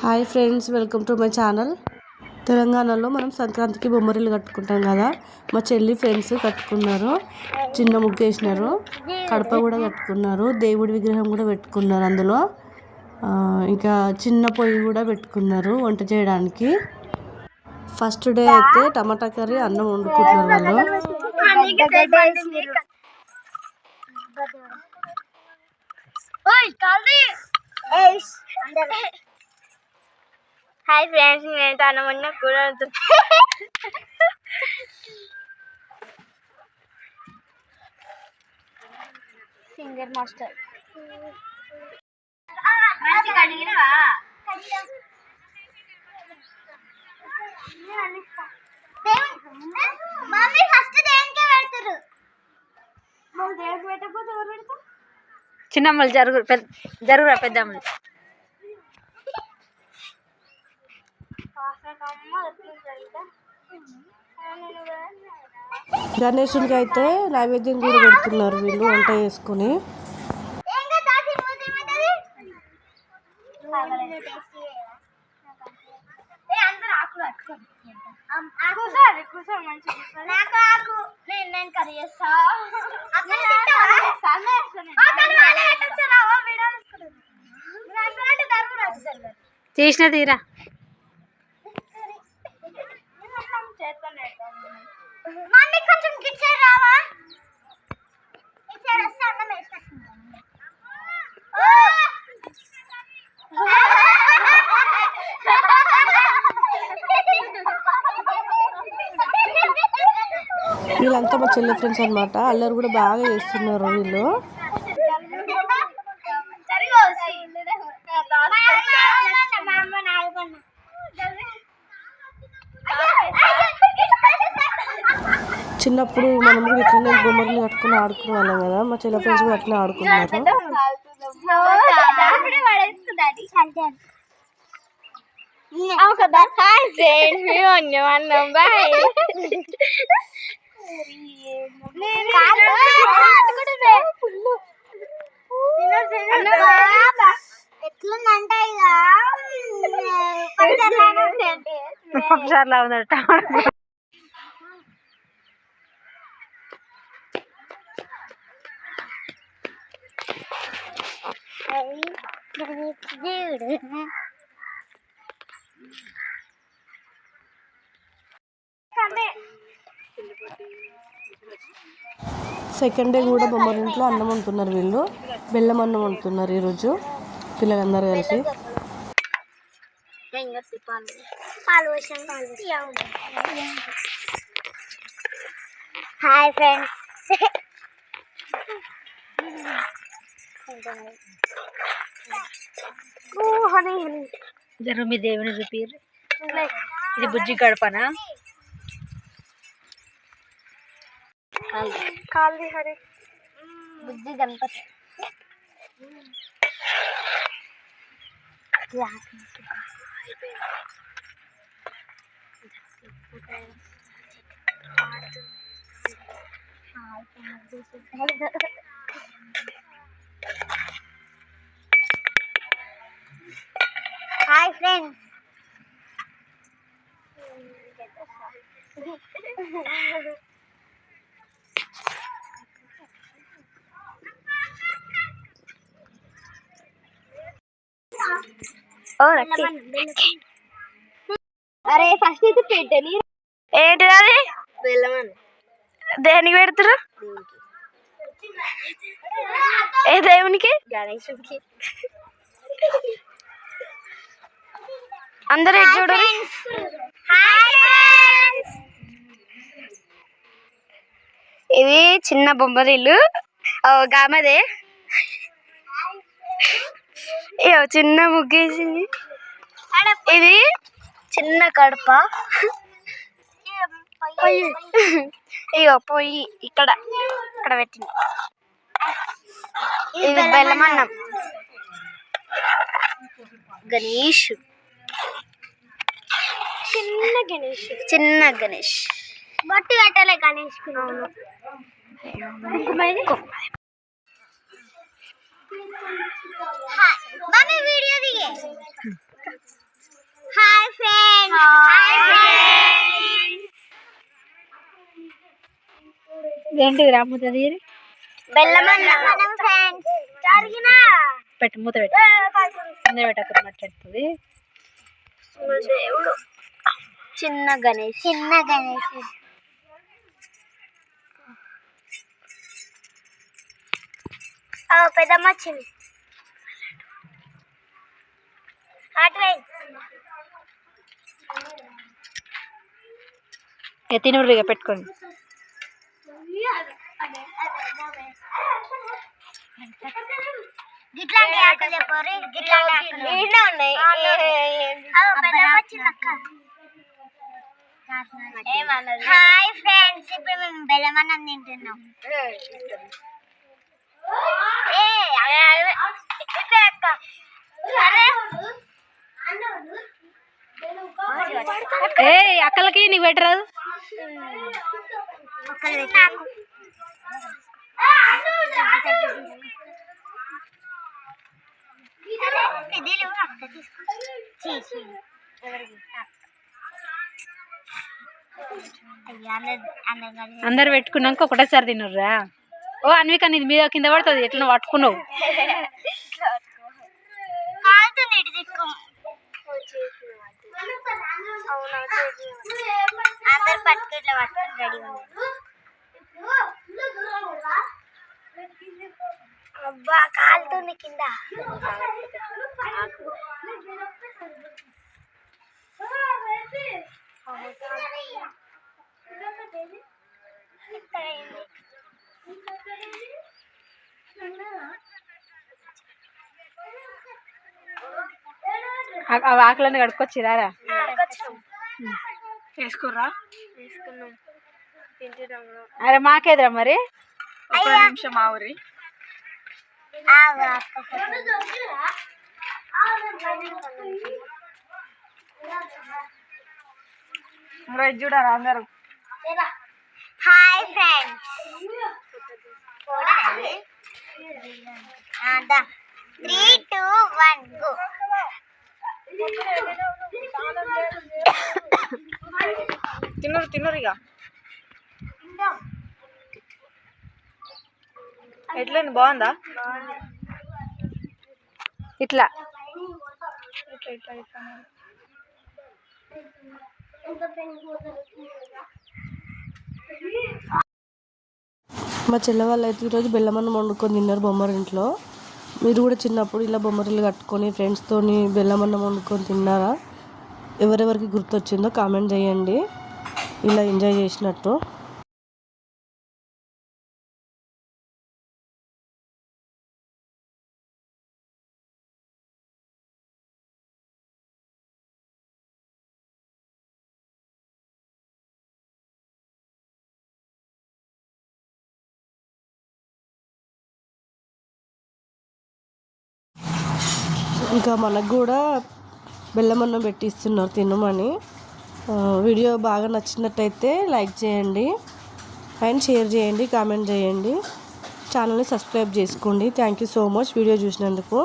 Hi friends, welcome to my channel. తెలంగాణలో మనం సంక్రాంతికి బొమ్మరిల్లు కట్టుకుంటాం కదా. మా చెల్లి ఫ్రెండ్స్ కట్టుకున్నారు, చిన్న ముగ్గు వేసినారు, కడప కూడా కట్టుకున్నారు, దేవుడి విగ్రహం కూడా పెట్టుకున్నారు. అందులో ఇంకా చిన్న పొయ్యి కూడా పెట్టుకున్నారు వంట చేయడానికి. ఫస్ట్ డే అయితే టమాటా కర్రీ, అన్నం వండుకుంటున్నారు వాళ్ళు. హాయ్ ఫ్రెండ్స్, నేను తనమన్న కూడా సింగర్ మాస్టర్ చిన్నమ్మలు జరుగురా పెద్దమ్మలు. గణేశునికి అయితే నైవేద్యం కూడా పెడుతున్నారు వీళ్ళు వంట చేసుకుని. తీసిన తీరా కొంచెం రావా వీళ్ళంతా మా చెల్లి ఫ్రెండ్స్ అనమాట. అల్లరి కూడా బాగా చేస్తున్నారు వీళ్ళు. చిన్నప్పుడు మనం కూడా ఇట్లనే బొమ్మలు కట్టుకుని ఆడుకునే వాళ్ళం కదా. మా చెల్లి ఫ్రెండ్స్ కూడా అట్లనే ఆడుకున్నారు. ఎట్లుందంటే ఉందట. సెకండ్ డే కూడా బొమ్మరింట్లో అన్నం వండుతున్నారు వీళ్ళు. బెల్లం అన్నం వండుతున్నారు ఈరోజు పిల్లలందరూ కలిసి. హాయ్ ఫ్రెండ్స్, జరు మీ దేవుని చూపిరు. ఇది బుజ్జి గడపనా కాల్ది హరి బుజ్జి గణపతి. హాయ్ ఫ్రెండ్స్, అరే ఫస్ట్ అయితే పెట్టని ఏంటిది అది దేనికి పెడతారు? ఏ దేవునికి? గణేశునికి. అందరూ చూడు. ఇది చిన్న బొమ్మరిల్లు గామదే. చిన్న ముగ్గేసింది. ఇది చిన్న కడప. ఇగో పొయ్యి ఇక్కడ పెట్టింది. ఇది బెల్లమన్నం. గణేష్, చిన్న గణేష్ బొట్టు కట్టలే గణేష్. మమ్మీ వీడియో దిగే. ఏంటిది రాముతుంది పెట్టు మూత పెట్టు కింద పెట్టకుండా మాట్లాడుతుంది దేవుడు చిన్న గణేష్ పెద్దమ్మ వచ్చింది తినూరు ఇక పెట్టుకోండి గిట్లాంటి ఆటలు చెప్పారు గిట్లాంటి ఉన్నాయి హాయ్ ఫ్రెండ్స్ ఇప్పుడు మేము బెల్లమన్నం తింటున్నాం ఏ అక్కలకి నీకు పెట్టరాదు అందరు పెట్టుకున్నాక ఒకటేసారి తినుర్రా ఓ అన్విక నీది మీద కింద పడుతుంది ఎట్లా పట్టుకున్నావు అందరు పట్టుకుట్లా పట్టుకుని రెడీ అబ్బా కాలుతుంది కింద ఆకులన్నీ కడుక్కొచ్చిరారా వేసుకోర్రా అరే మాకేదిరా మరి నిమిషం ఆవురి చూడరా అందరూ హాయ్ ఫ్రెండ్స్ 3, 2, 1 గో తిన్నరు ఇక ఎట్లండి బాగుందా ఇట్లా మా చెల్లె వాళ్ళు అయితే ఈరోజు బెల్లమన్నం వండుకొని తిన్నారు బొమ్మరింట్లో. మీరు కూడా చిన్నప్పుడు ఇలా బొమ్మరిల్లు కట్టుకొని ఫ్రెండ్స్తో బెల్లమన్నం వండుకొని తిన్నారా? ఎవరెవరికి గుర్తొచ్చిందో కామెంట్ చేయండి ఇలా ఎంజాయ్ చేసినట్టు. ఇంకా మనకు కూడా బెల్లమన్నం పెట్టిస్తున్నారు తినమని. వీడియో బాగా నచ్చినట్టయితే లైక్ చేయండి అండ్ షేర్ చేయండి, కామెంట్ చేయండి, ఛానల్ని సబ్స్క్రైబ్ చేసుకోండి. Thank you so much video చూసినందుకు.